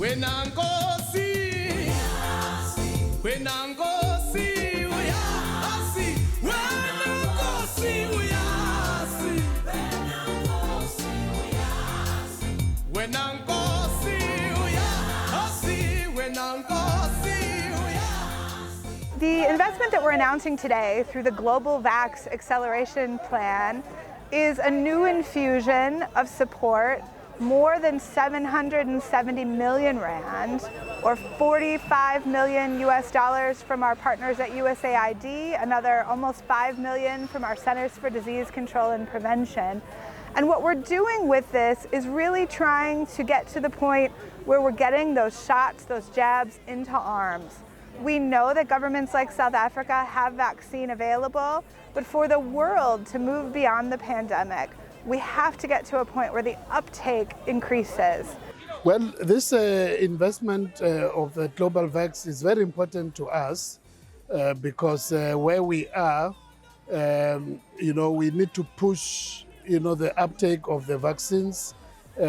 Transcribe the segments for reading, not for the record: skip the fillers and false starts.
The investment that we're announcing today through the Global Vax Acceleration Plan is a new infusion of support, more than 770 million rand, or $45 million US from our partners at USAID, another almost 5 million from our Centers for Disease Control and Prevention. And what we're doing with this is really trying to get to the point where we're getting those shots, those jabs into arms. We know that governments like South Africa have vaccine available, but for the world to move beyond the pandemic, we have to get to a point where the uptake increases. Well, this investment of the Global Vax is very important to us because where we are, we need to push, the uptake of the vaccines,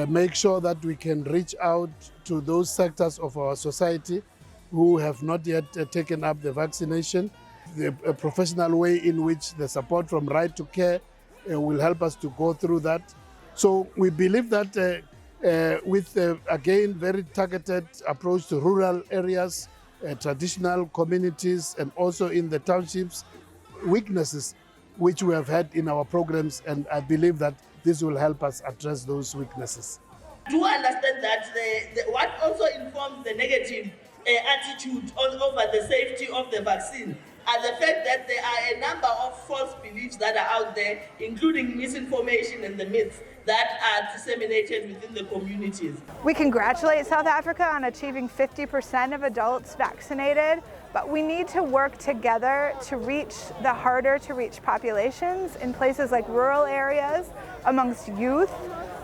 make sure that we can reach out to those sectors of our society who have not yet taken up the vaccination. The professional way in which the support from Right to Care will help us to go through that. So we believe that with, again, very targeted approach to rural areas, traditional communities, and also in the townships, weaknesses which we have had in our programs, and I believe that this will help us address those weaknesses. Do understand that what also informs the negative attitude over the safety of the vaccine are the fact that there are a number of false beliefs that are out there, including misinformation and the myths that are disseminated within the communities. We congratulate South Africa on achieving 50% of adults vaccinated, but we need to work together to reach the harder to reach populations in places like rural areas, amongst youth,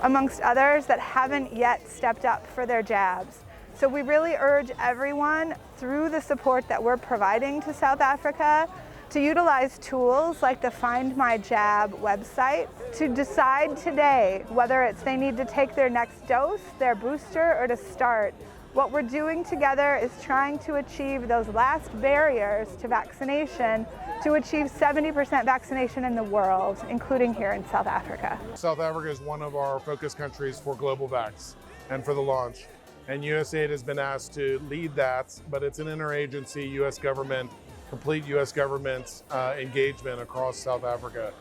amongst others that haven't yet stepped up for their jabs. So we really urge everyone through the support that we're providing to South Africa to utilize tools like the Find My Jab website to decide today whether they need to take their next dose, their booster, or to start. What we're doing together is trying to achieve those last barriers to vaccination to achieve 70% vaccination in the world, including here in South Africa. South Africa is one of our focus countries for Global Vax and for the launch. And USAID has been asked to lead that, but it's an interagency U.S. government, complete U.S. government engagement across South Africa.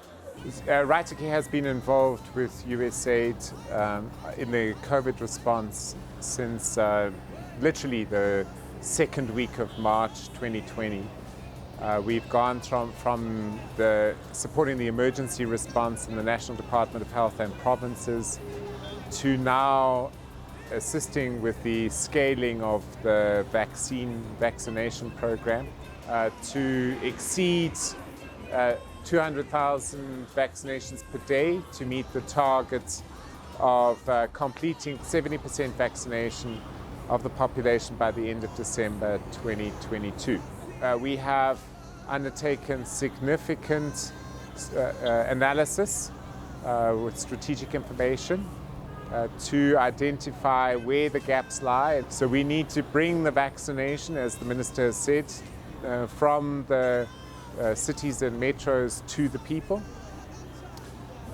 Right to Care has been involved with USAID in the COVID response since literally the second week of March 2020. We've gone from supporting the emergency response in the National Department of Health and provinces to now assisting with the scaling of the vaccination program to exceed 200,000 vaccinations per day to meet the target of completing 70% vaccination of the population by the end of December 2022. We have undertaken significant analysis with strategic information to identify where the gaps lie. So we need to bring the vaccination, as the Minister has said, from the cities and metros to the people.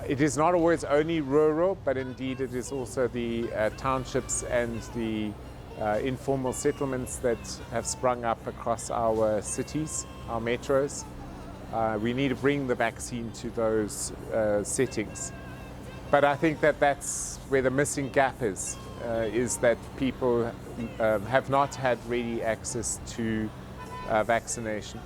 It is not always only rural, but indeed it is also the townships and the informal settlements that have sprung up across our cities, our metros. We need to bring the vaccine to those settings. But I think that that's where the missing gap is that people have not had ready access to vaccination.